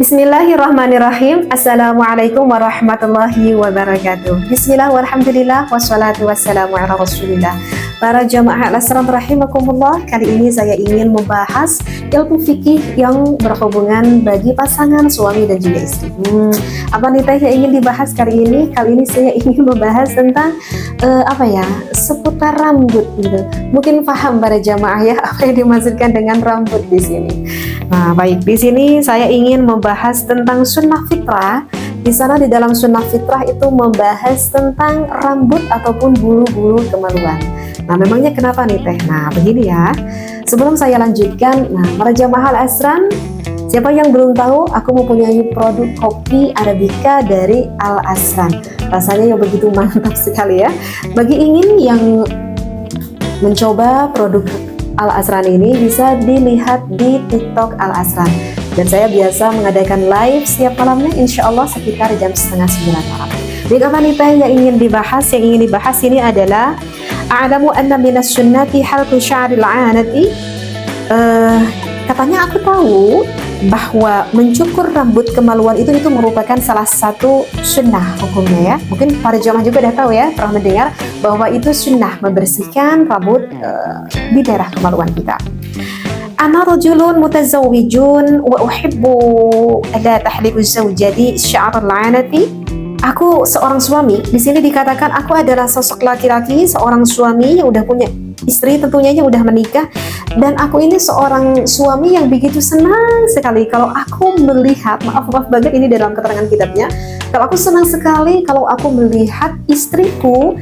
Bismillahirrahmanirrahim. Assalamualaikum warahmatullahi wabarakatuh. Bismillah walhamdulillah wassalatu wassalamu ala rasulillah. Para jamaah al-asram rahimakumullah, kali ini saya ingin membahas ilmu fikih yang berhubungan bagi pasangan suami dan juga istri. Apa nih teh yang ingin dibahas kali ini? Kali ini saya ingin membahas tentang seputar rambut gitu. Mungkin paham para jamaah ya apa yang dimaksudkan dengan rambut di sini. Nah, baik, di sini saya ingin membahas tentang sunnah fitrah. Di sana di dalam sunnah fitrah itu membahas tentang rambut ataupun bulu-bulu kemaluan. Nah, memangnya kenapa nih teh? Nah, begini ya. Sebelum saya lanjutkan, para jamaah al-asram, siapa yang belum tahu, aku mempunyai produk kopi Arabica dari Al-Asram. Rasanya yang begitu mantap sekali ya. Bagi ingin yang mencoba produk Al-Asram ini bisa dilihat di TikTok Al-Asram. Dan saya biasa mengadakan live setiap malamnya, insya Allah sekitar jam 8:30 malam. Jadi apa nih teh yang ingin dibahas? Yang ingin dibahas ini adalah a'lamu anna minas sunnati halqu sya'ril 'anati. Katanya aku tahu bahwa mencukur rambut kemaluan itu merupakan salah satu sunnah hukumnya ya. Mungkin para jamaah juga udah tahu ya, pernah mendengar bahwa itu sunnah membersihkan rambut di daerah kemaluan kita. Ana rajulun mutazawwijun wa uhibbu la tahliqu zawjati sya'ral 'anati. Aku seorang suami. Di sini dikatakan aku adalah sosok laki-laki, seorang suami yang udah punya istri, tentunya yang udah menikah, dan aku ini seorang suami yang begitu senang sekali kalau aku melihat, maaf banget ini dalam keterangan kitabnya, kalau aku senang sekali kalau aku melihat istriku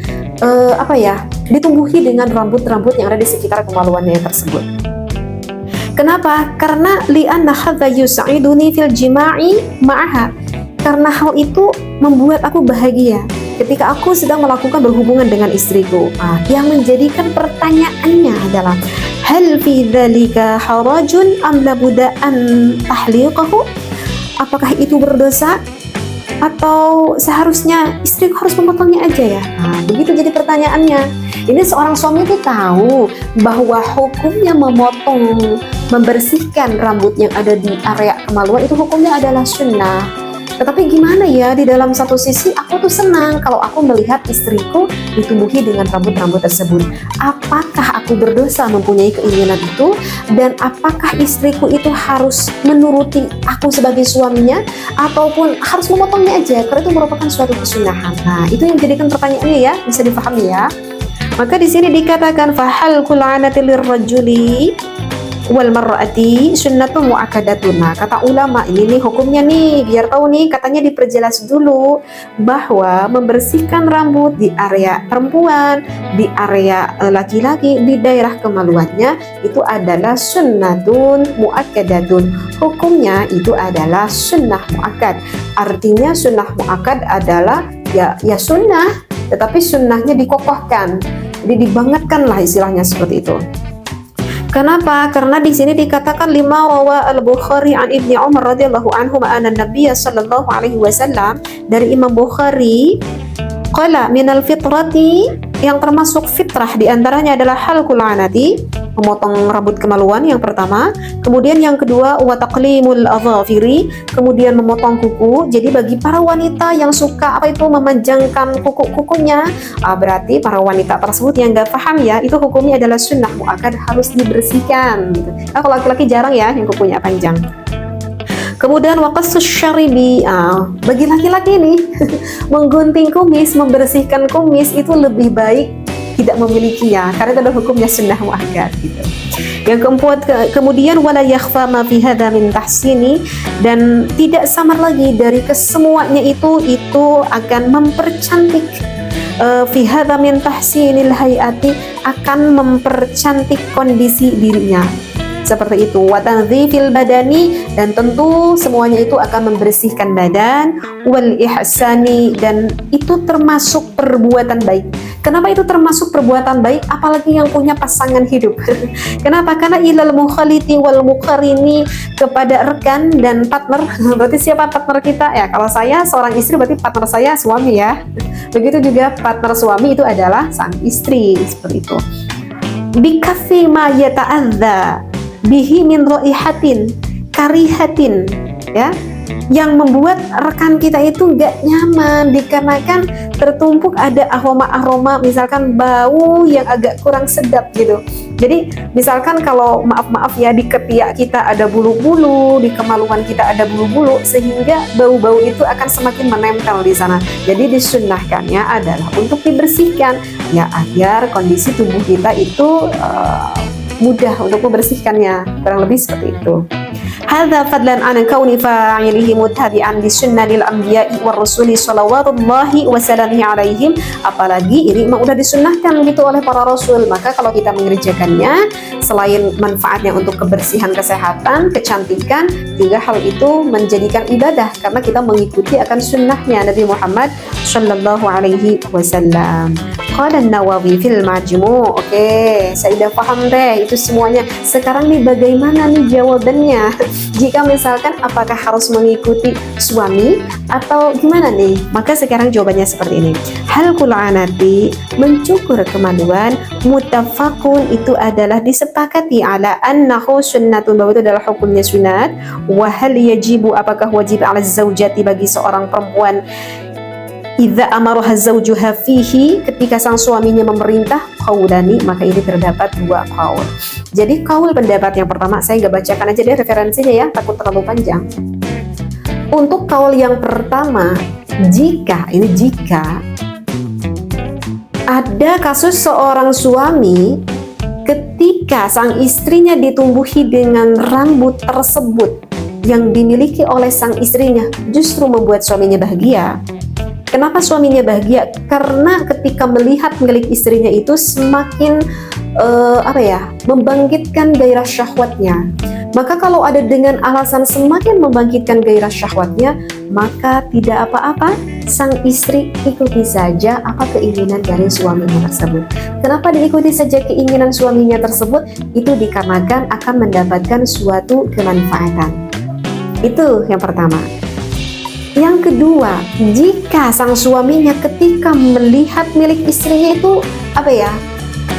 ditumbuhi dengan rambut-rambut yang ada di sekitar kemaluannya tersebut. Kenapa? Karena li'anna hadza yus'iduni fil jima'i ma'aha. Karena hal itu membuat aku bahagia ketika aku sedang melakukan berhubungan dengan istriku. Yang menjadikan pertanyaannya adalah hal fi dzalika harajun am labudda an tahliqahu? Apakah itu berdosa atau seharusnya istriku harus memotongnya aja ya? Begitu jadi pertanyaannya. Ini seorang suami itu tahu bahwa hukumnya membersihkan rambut yang ada di area kemaluan itu hukumnya adalah sunnah. Tetapi gimana ya, di dalam satu sisi aku tuh senang kalau aku melihat istriku ditumbuhi dengan rambut-rambut tersebut. Apakah aku berdosa mempunyai keinginan itu? Dan apakah istriku itu harus menuruti aku sebagai suaminya? Ataupun harus memotongnya aja? Karena itu merupakan suatu kesunahan. Nah, itu yang menjadikan pertanyaannya ya, bisa dipahami ya. Maka di sini dikatakan fahal kul'anati lirrajuli wal mar'ati sunnatun mu'akkadatun. Nah, kata ulama ini nih hukumnya nih, biar tahu nih, katanya diperjelas dulu bahwa membersihkan rambut di area perempuan, di area laki-laki, di daerah kemaluannya itu adalah sunnatun mu'akkadatun. Hukumnya itu adalah sunnah mu'akkad. Artinya sunnah mu'akkad adalah ya sunnah, tetapi sunnahnya dikokohkan. Jadi dibangetkan lah istilahnya seperti itu. Kenapa? Karena di sini dikatakan lima rawa al-Bukhari an Ibni Umar radhiyallahu anhu anna Nabiyya sallallahu alaihi wasallam, dari Imam Bukhari, qala minal fitrati, yang termasuk fitrah di antaranya adalah halqul 'anati, memotong rambut kemaluan yang pertama, kemudian yang kedua wa taqlimul adhafiri, kemudian memotong kuku. Jadi bagi para wanita yang suka memanjangkan kuku-kukunya, berarti para wanita tersebut yang gak paham ya, itu hukumnya adalah sunnah muakkad, harus dibersihkan gitu. Kalau laki-laki jarang ya yang kukunya panjang. Kemudian waqassus syaribi, bagi laki-laki nih menggunting kumis, membersihkan kumis itu lebih baik tidak memilikinya, karena itu adalah hukumnya sunnah muakkad gitu. Yang keempat, kemudian wala yakhfa ma fi hadza min tahsini, dan tidak samar lagi dari kesemuanya itu akan mempercantik fi hadza min tahsinil hayati, akan mempercantik kondisi dirinya. Seperti itu, wa tandzifil badani, dan tentu semuanya itu akan membersihkan badan, wal ihsani, dan itu termasuk perbuatan baik. Kenapa itu termasuk perbuatan baik? Apalagi yang punya pasangan hidup. Kenapa? Karena ilal mukhaliti wal muqarini, kepada rekan dan partner. Berarti siapa partner kita? Ya, kalau saya seorang istri berarti partner saya suami ya. Begitu juga partner suami itu adalah sang istri, seperti itu. Bikaffi ma yata'adza bihi min raihatin karihatin, ya, yang membuat rekan kita itu nggak nyaman dikarenakan tertumpuk ada aroma-aroma, misalkan bau yang agak kurang sedap gitu. Jadi misalkan kalau maaf ya di ketiak kita ada bulu-bulu, di kemaluan kita ada bulu-bulu, sehingga bau-bau itu akan semakin menempel di sana. Jadi disunnahkannya adalah untuk dibersihkan ya, agar kondisi tubuh kita itu mudah untuk membersihkannya, kurang lebih seperti itu. Hadza fadlan an kauni fa'ilihi muttabi'an lisunnah lil anbiya'i war rusuli shalawatullahi wa salamuhu alaihim. Apalagi ini memang udah disunnahkan gitu oleh para rasul, maka kalau kita mengerjakannya selain manfaatnya untuk kebersihan, kesehatan, kecantikan, juga hal itu menjadikan ibadah karena kita mengikuti akan sunnahnya Nabi Muhammad sallallahu alaihi wasallam. Qala An-Nawawi fil Majmu'. Oke, saya udah paham deh itu semuanya. Sekarang nih bagaimana nih jawabannya? Jika misalkan apakah harus mengikuti suami atau gimana nih? Maka sekarang jawabannya seperti ini. Hal kul'anati, mencukur kemaluan, muttafaqun itu adalah disepakati ala annahu sunnatun, bahwa itu adalah hukumnya sunat. Wa hal yajibu, apakah wajib ala zaujati bagi seorang perempuan, idza amaraha zawjuha fihi, ketika sang suaminya memerintah, qaulani, maka ini terdapat dua qaul. Jadi qaul pendapat yang pertama, saya nggak bacakan aja deh referensinya ya, takut terlalu panjang. Untuk qaul yang pertama, jika ada kasus seorang suami ketika sang istrinya ditumbuhi dengan rambut tersebut yang dimiliki oleh sang istrinya justru membuat suaminya bahagia. Kenapa suaminya bahagia? Karena ketika melihat milik istrinya itu semakin membangkitkan gairah syahwatnya. Maka kalau ada dengan alasan semakin membangkitkan gairah syahwatnya, maka tidak apa-apa, sang istri ikuti saja apa keinginan dari suaminya tersebut. Kenapa diikuti saja keinginan suaminya tersebut? Itu dikarenakan akan mendapatkan suatu kemanfaatan. Itu yang pertama. Yang kedua, jika sang suaminya ketika melihat milik istrinya itu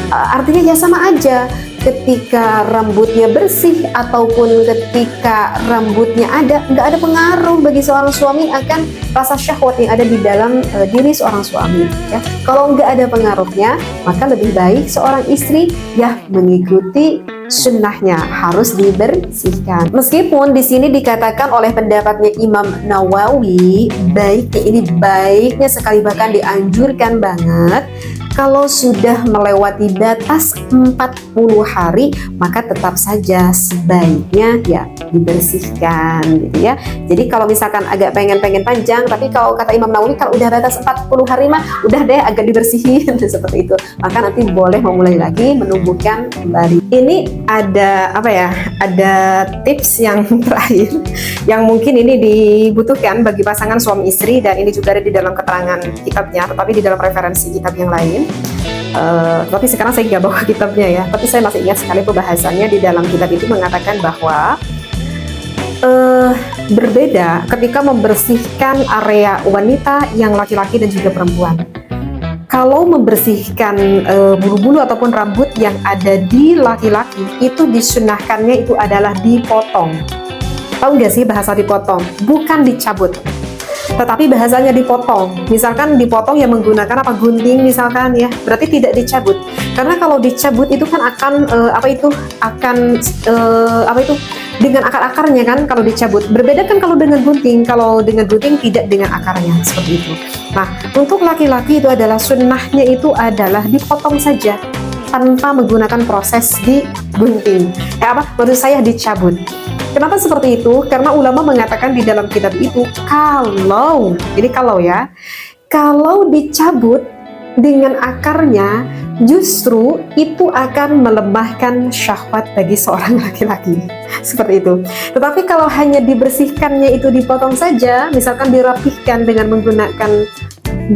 artinya ya sama aja, ketika rambutnya bersih ataupun ketika rambutnya ada, nggak ada pengaruh bagi seorang suami akan rasa syahwat yang ada di dalam diri seorang suami ya. Kalau nggak ada pengaruhnya, maka lebih baik seorang istri ya mengikuti sunnahnya, harus dibersihkan. Meskipun di sini dikatakan oleh pendapatnya Imam Nawawi, baiknya sekali, bahkan dianjurkan banget kalau sudah melewati batas 40 hari, maka tetap saja sebaiknya ya dibersihkan gitu ya. Jadi kalau misalkan agak pengen panjang, tapi kalau kata Imam Nawawi kalau udah batas 40 hari mah udah deh agak dibersihin seperti itu. Maka nanti boleh memulai lagi menumbuhkan kembali. Ini ada ada tips yang terakhir yang mungkin ini dibutuhkan bagi pasangan suami istri, dan ini juga ada di dalam keterangan kitabnya, tetapi di dalam referensi kitab yang lain. Tapi sekarang saya nggak bawa kitabnya ya, tapi saya masih ingat sekali pembahasannya di dalam kitab itu mengatakan bahwa berbeda ketika membersihkan area wanita yang laki-laki dan juga perempuan. Kalau membersihkan bulu-bulu ataupun rambut yang ada di laki-laki, itu disunahkannya itu adalah dipotong. Tahu nggak sih bahasa dipotong? Bukan dicabut, tetapi bahasanya dipotong. Misalkan dipotong yang menggunakan gunting misalkan ya, berarti tidak dicabut. Karena kalau dicabut itu kan akan dengan akar-akarnya kan kalau dicabut. Berbeda kan kalau dengan gunting. Kalau dengan gunting tidak dengan akarnya, seperti itu. Nah, untuk laki-laki itu adalah sunnahnya itu adalah dipotong saja tanpa menggunakan proses digunting. Maksud saya dicabut. Kenapa seperti itu? Karena ulama mengatakan di dalam kitab itu kalau dicabut dengan akarnya justru itu akan melemahkan syahwat bagi seorang laki-laki. Seperti itu. Tetapi kalau hanya dibersihkannya itu dipotong saja, misalkan dirapihkan dengan menggunakan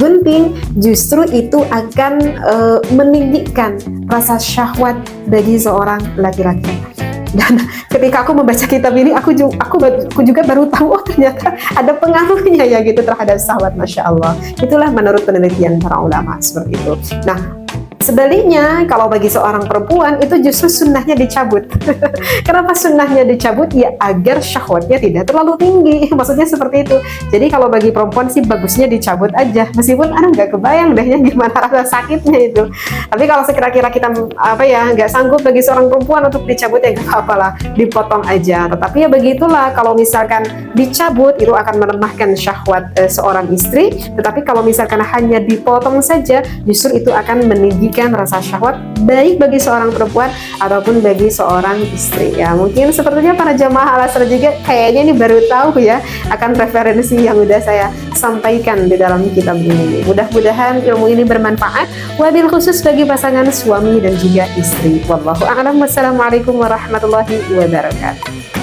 gunting, justru itu akan meninggikan rasa syahwat bagi seorang laki-laki. Dan ketika aku membaca kitab ini, aku juga baru tahu, oh ternyata ada pengaruhnya ya gitu terhadap syahwat, Masya Allah. Itulah menurut penelitian para ulama seperti itu. Nah, Sebaliknya, kalau bagi seorang perempuan itu justru sunnahnya dicabut. Kenapa sunnahnya dicabut? Ya agar syahwatnya tidak terlalu tinggi. Maksudnya seperti itu. Jadi kalau bagi perempuan sih bagusnya dicabut aja. Meskipun nggak kebayang deh ya gimana rasa sakitnya itu. Tapi kalau sekira-kira kita nggak sanggup bagi seorang perempuan untuk dicabut ya nggak apa-apa lah, dipotong aja. Tetapi ya begitulah, kalau misalkan dicabut itu akan melemahkan syahwat seorang istri. Tetapi kalau misalkan hanya dipotong saja, justru itu akan meninggikan rasa syahwat baik bagi seorang perempuan ataupun bagi seorang istri. Ya mungkin sepertinya para jamaah Al-Azhar juga kayaknya ini baru tahu ya akan referensi yang udah saya sampaikan di dalam kitab ini. Mudah-mudahan ilmu ini bermanfaat, wabil khusus bagi pasangan suami dan juga istri. Wallahu a'lam. Wassalamualaikum warahmatullahi wabarakatuh.